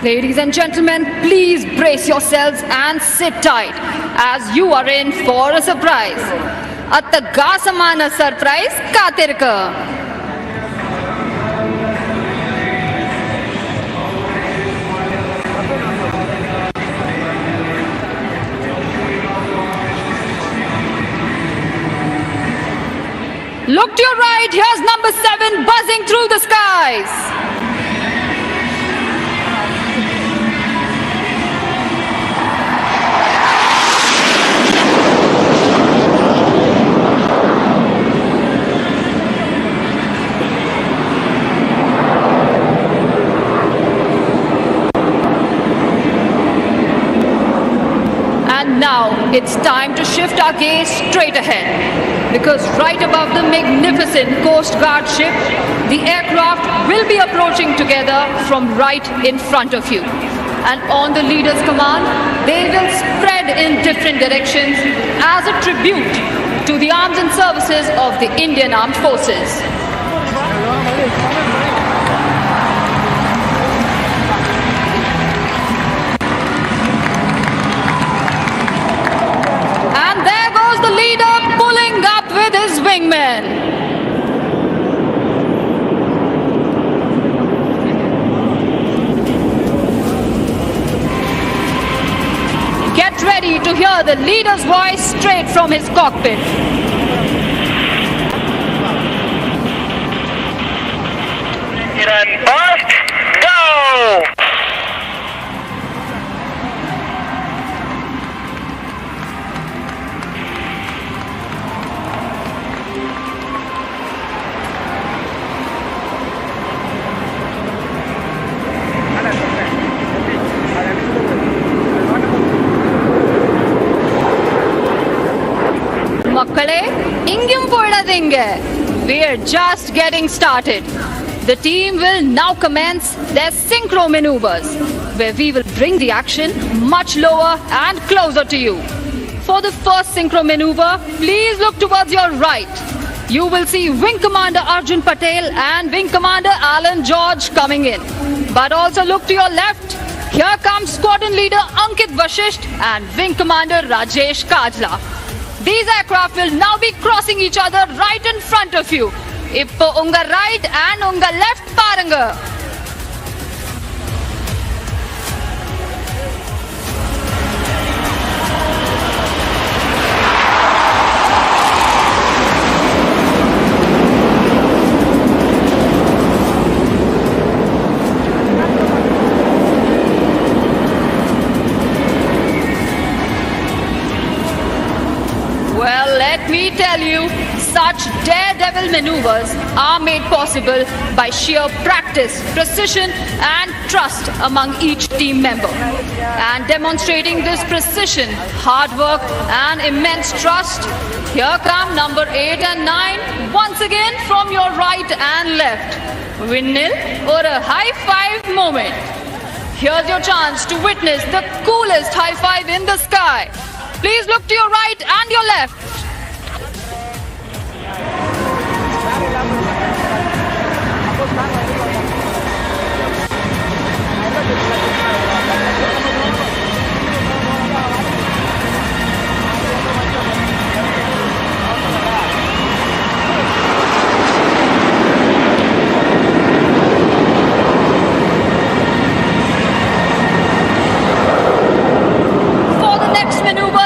Ladies and gentlemen, please brace yourselves and sit tight as you are in for a surprise. Attagasamana surprise katirka. Look to your right, here's number 7 buzzing through the skies. And now it's time to shift our gaze straight ahead, because right above the magnificent Coast Guard ship, the aircraft will be approaching together from right in front of you. And on the leader's command, they will spread in different directions as a tribute to the arms and services of the Indian Armed Forces. And there goes the leader pulling up with his wingmen. Get ready to hear the leader's voice straight from his cockpit. And bust, go! Makkale, ingum podadinga. We're just getting started. The team will now commence their synchro maneuvers, where we will bring the action much lower and closer to you. For the first synchro maneuver, please look towards your right. You will see Wing Commander Arjun Patel and Wing Commander Alan George coming in. But also look to your left. Here comes Squadron Leader Ankit Vashisht and Wing Commander Rajesh Kajla. These aircraft will now be crossing each other right in front of you. Ippo unga right and unga left paranga. Well, let me tell you, such daredevil maneuvers are made possible by sheer practice, precision and trust among each team member. And demonstrating this precision, hard work and immense trust, here come number 8 and 9 once again from your right and left. Windmill or a high five moment. Here's your chance to witness the coolest high five in the sky. Please look to your right and your left.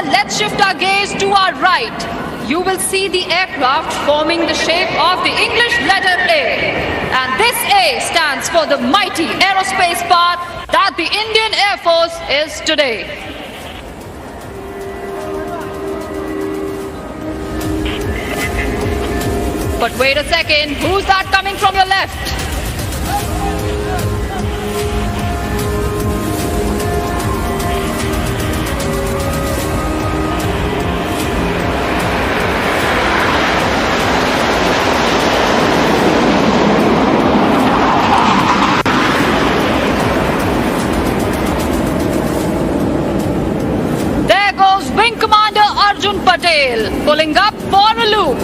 Let's shift our gaze to our right. You will see the aircraft forming the shape of the English letter A. And this A stands for the mighty aerospace power that the Indian Air Force is today. But wait a second, who's that coming from your left? Wing Commander Arjun Patel pulling up for a loop.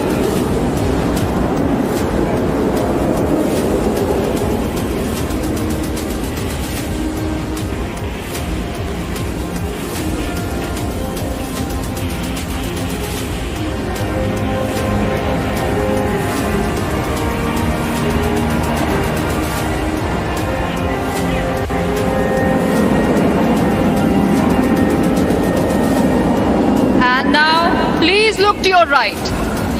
please look to your right.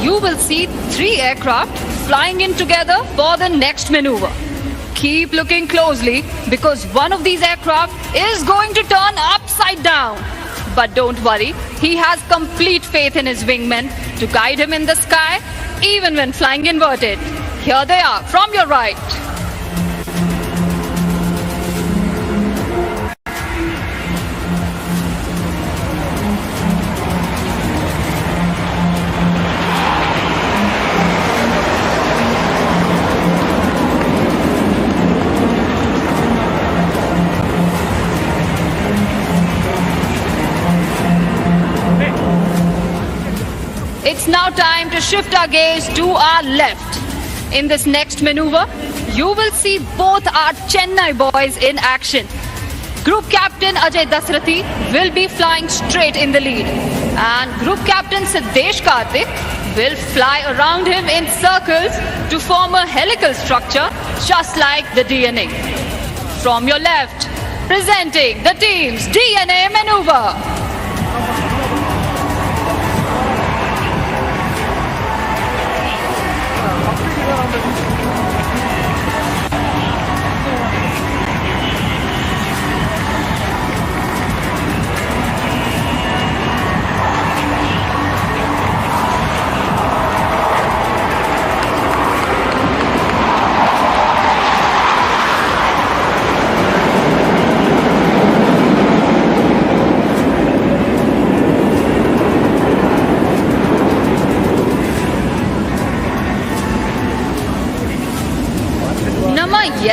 You will see 3 aircraft flying in together for the next maneuver. Keep looking closely because one of these aircraft is going to turn upside down. But don't worry, he has complete faith in his wingmen to guide him in the sky even when flying inverted. Here they are from your right. It's now time to shift our gaze to our left. In this next maneuver, you will see both our Chennai boys in action. Group Captain Ajay Dasrathi will be flying straight in the lead, and Group Captain Siddesh Karthik will fly around him in circles to form a helical structure just like the DNA. From your left, presenting the team's DNA maneuver.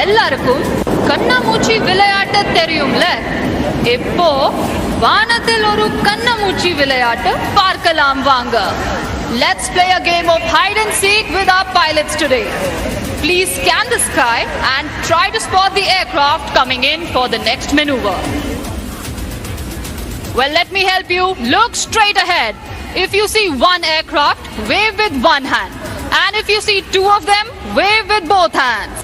எல்லாருக்கும் கண்ணாமூச்சி விளையாட்டு தெரியும்ல. இப்போ வானத்தில் ஒரு கண்ணாமூச்சி விளையாட்டு பார்க்கலாம் வாங்க. Let's play a game of hide and seek with our pilots today. Please scan the sky and try to spot the aircraft coming in for the next maneuver. Well, let me help you. Look straight ahead. If you see one aircraft, wave with one hand. And if you see 2 of them, wave with both hands.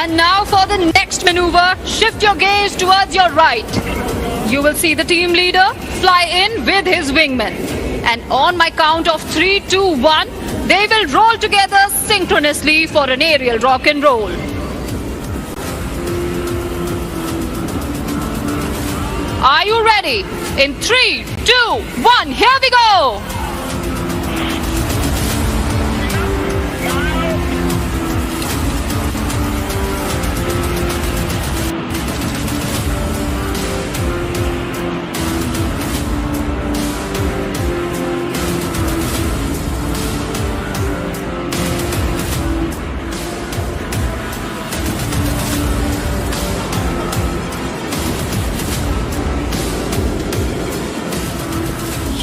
And now for the next maneuver, shift your gaze towards your right. You will see the team leader fly in with his wingmen. And on my count of 3, 2, 1, they will roll together synchronously for an aerial rock and roll. Are you ready? In 3, 2, 1, here we go!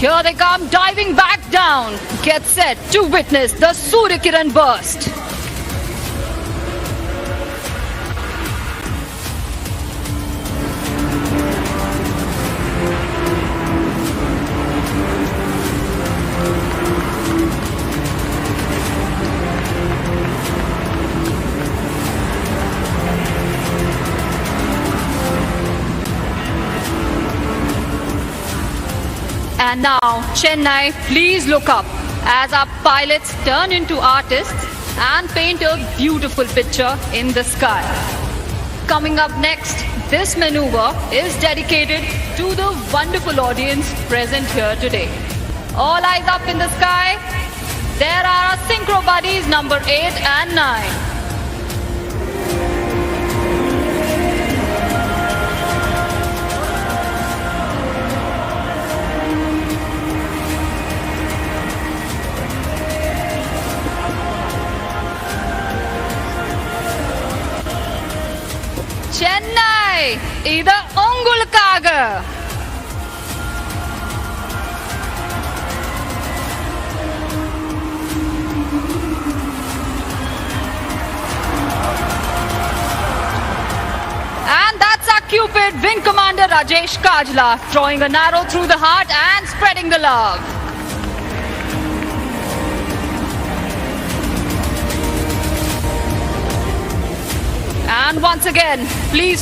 Here they come, diving back down. Get set to witness the Surya Kiran burst. And now, Chennai, please look up as our pilots turn into artists and paint a beautiful picture in the sky. Coming up next, this maneuver is dedicated to the wonderful audience present here today. All eyes up in the sky. There are our synchro buddies number 8 and 9. Chennai, இது உங்களுக்காக. Cupid Wing Commander Rajesh Kajla, drawing an arrow through the heart and spreading the love. And once again, please